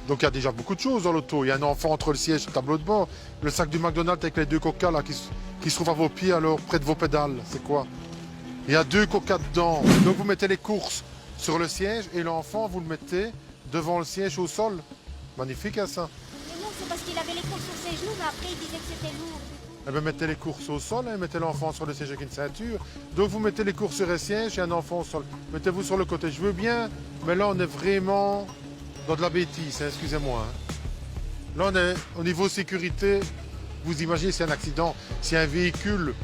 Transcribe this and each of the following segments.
Donc il y a déjà beaucoup de choses dans l'auto. Il y a un enfant entre le siège et le tableau de bord. Le sac du McDonald's avec les 2 coca là, qui se trouve à vos pieds, alors près de vos pédales. C'est quoi? Il y a 2 coca dedans. Donc vous mettez les courses sur le siège et l'enfant, vous le mettez devant le siège au sol. Magnifique, hein, ça. Mais non, c'est parce qu'il avait les courses sur ses genoux, mais après il disait que c'était lourd. Eh bien, mettez les courses au sol, hein, mettez l'enfant sur le siège avec une ceinture. Donc vous mettez les courses sur le siège et un enfant au sol. Mettez-vous sur le côté. Je veux bien, mais là on est vraiment dans de la bêtise, hein, excusez-moi. Hein. Là on est au niveau sécurité. Vous imaginez si un accident, si un véhicule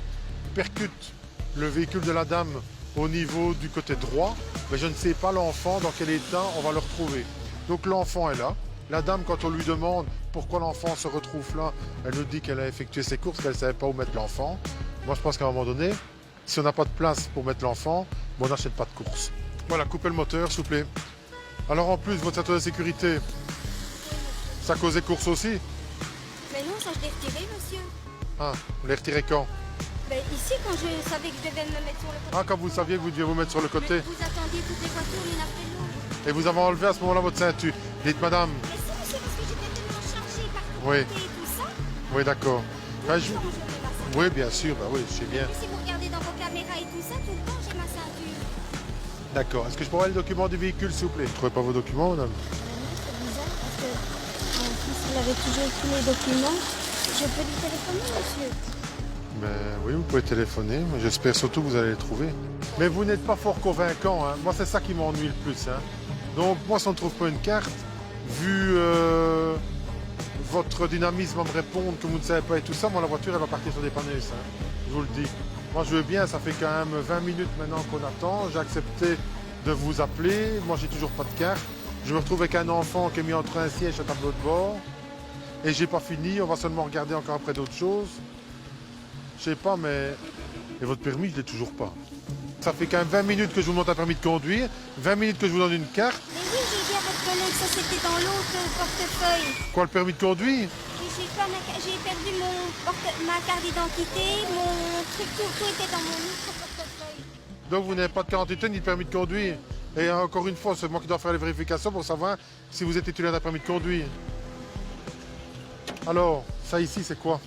percute le véhicule de la dame au niveau du côté droit, mais je ne sais pas l'enfant dans quel état on va le retrouver. Donc l'enfant est là. La dame, quand on lui demande pourquoi l'enfant se retrouve là, elle nous dit qu'elle a effectué ses courses, qu'elle ne savait pas où mettre l'enfant. Moi, je pense qu'à un moment donné, si on n'a pas de place pour mettre l'enfant, bon, on n'achète pas de course. Voilà, coupez le moteur, s'il vous plaît. Alors en plus, votre ceinture de sécurité, ça causait course aussi? Mais non, ça je l'ai retiré, monsieur. Ah, vous l'avez retiré quand? Ben, ici, quand je savais que je devais me mettre sur le côté. Ah, quand vous saviez que vous deviez vous mettre sur le côté. Mais vous attendiez toutes les voitures l'une après l'autre. Et vous avez enlevé à ce moment-là votre ceinture. Dites, madame. Mais si, monsieur, parce que j'étais tellement chargée par tout Oui. côté et tout ça. Oui, d'accord. Tout Ben, le temps, je mets ma ceinture. Oui, bien sûr, bah oui, je sais bien. Et puis, si vous regardez dans vos caméras et tout ça, tout le temps, j'ai ma ceinture. D'accord. Est-ce que je peux avoir les documents du véhicule, s'il vous plaît? Vous ne trouvez pas vos documents, madame? C'est bizarre parce que mon fils, il avait toujours tous les documents. Je peux lui téléphoner, monsieur? Ben oui, vous pouvez téléphoner, mais j'espère surtout que vous allez les trouver. Mais vous n'êtes pas fort convaincant, hein. Moi, c'est ça qui m'ennuie le plus, hein. Donc, moi, si on ne trouve pas une carte, vu votre dynamisme à me répondre que vous ne savez pas et tout ça, moi, la voiture, elle va partir sur des dépanneuse, hein. Je vous le dis. Moi, je veux bien, ça fait quand même 20 minutes maintenant qu'on attend. J'ai accepté de vous appeler. Moi, j'ai toujours pas de carte. Je me retrouve avec un enfant qui est mis entre un siège et un tableau de bord. Et j'ai pas fini, on va seulement regarder encore après d'autres choses. Je sais pas, mais... Et votre permis, je l'ai toujours pas. Ça fait quand même 20 minutes que je vous demande un permis de conduire, 20 minutes que je vous donne une carte. Mais oui, j'ai dit à votre collègue, ça c'était dans l'autre portefeuille. Quoi, le permis de conduire? J'ai perdu ma carte d'identité, mon truc, tout était dans mon autre portefeuille. Donc vous n'avez pas de carte d'identité ni de permis de conduire. Et encore une fois, c'est moi qui dois faire les vérifications pour savoir si vous êtes titulaire d'un permis de conduire. Alors, ça ici, c'est quoi?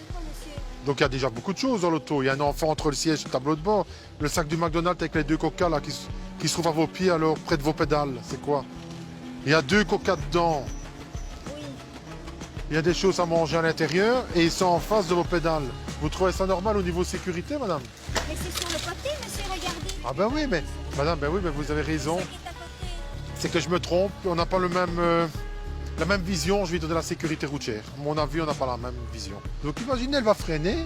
Pourquoi, monsieur? Donc il y a déjà beaucoup de choses dans l'auto. Il y a un enfant entre le siège et le tableau de bord. Le sac du McDonald's avec les 2 coca là, qui se trouve à vos pieds, alors près de vos pédales. C'est quoi? Il y a 2 coca dedans. Oui. Il y a des choses à manger à l'intérieur et ils sont en face de vos pédales. Vous trouvez ça normal au niveau sécurité, madame? Mais c'est sur le côté, monsieur, regardez. Ah ben oui, mais madame, ben oui, mais vous avez raison. C'est qui est à côté. C'est que je me trompe. On n'a pas la même vision, je vais dire, de la sécurité routière. À mon avis, on n'a pas la même vision. Donc imaginez, elle va freiner,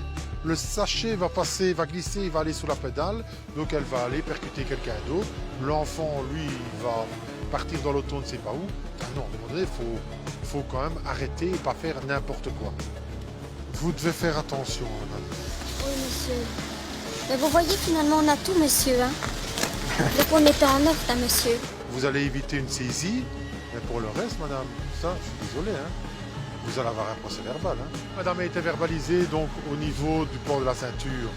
le sachet va passer, va glisser, il va aller sous la pédale, donc elle va aller percuter quelqu'un d'autre. L'enfant, lui, il va partir dans l'auto, on ne sait pas où. Ah non, à un moment donné, il faut quand même arrêter et pas faire n'importe quoi. Vous devez faire attention, madame. Oui, monsieur. Mais vous voyez, finalement, on a tout, monsieur. Hein. Donc on était en offre, hein, monsieur. Vous allez éviter une saisie, mais pour le reste, madame, ça, je suis désolé, hein. Vous allez avoir un procès verbal. Hein. Madame a été verbalisée donc au niveau du port de la ceinture.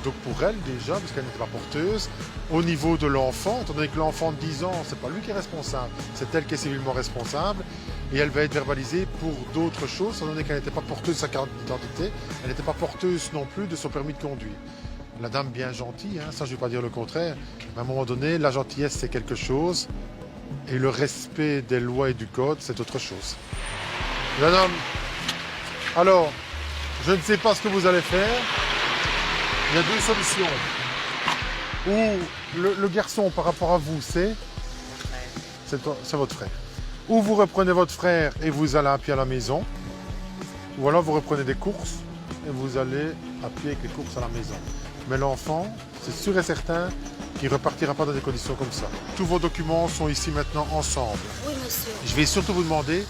Donc pour elle déjà, parce qu'elle n'était pas porteuse. Au niveau de l'enfant, étant donné que l'enfant de 10 ans, c'est pas lui qui est responsable, c'est elle qui est civilement responsable. Et elle va être verbalisée pour d'autres choses, étant donné qu'elle n'était pas porteuse de sa carte d'identité, elle n'était pas porteuse non plus de son permis de conduire. La dame bien gentille, hein, ça je ne vais pas dire le contraire, mais à un moment donné, la gentillesse c'est quelque chose, et le respect des lois et du code c'est autre chose. Madame, alors, je ne sais pas ce que vous allez faire. Il y a 2 solutions. Ou le garçon par rapport à vous, c'est votre frère. Ou vous reprenez votre frère et vous allez à pied à la maison. Ou alors vous reprenez des courses et vous allez à pied avec les courses à la maison. Mais l'enfant, c'est sûr et certain qu'il ne repartira pas dans des conditions comme ça. Tous vos documents sont ici maintenant ensemble. Oui, monsieur. Je vais surtout vous demander,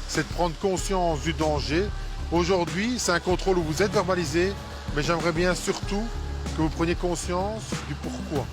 c'est de prendre conscience du danger. Aujourd'hui, c'est un contrôle où vous êtes verbalisé, mais j'aimerais bien surtout que vous preniez conscience du pourquoi.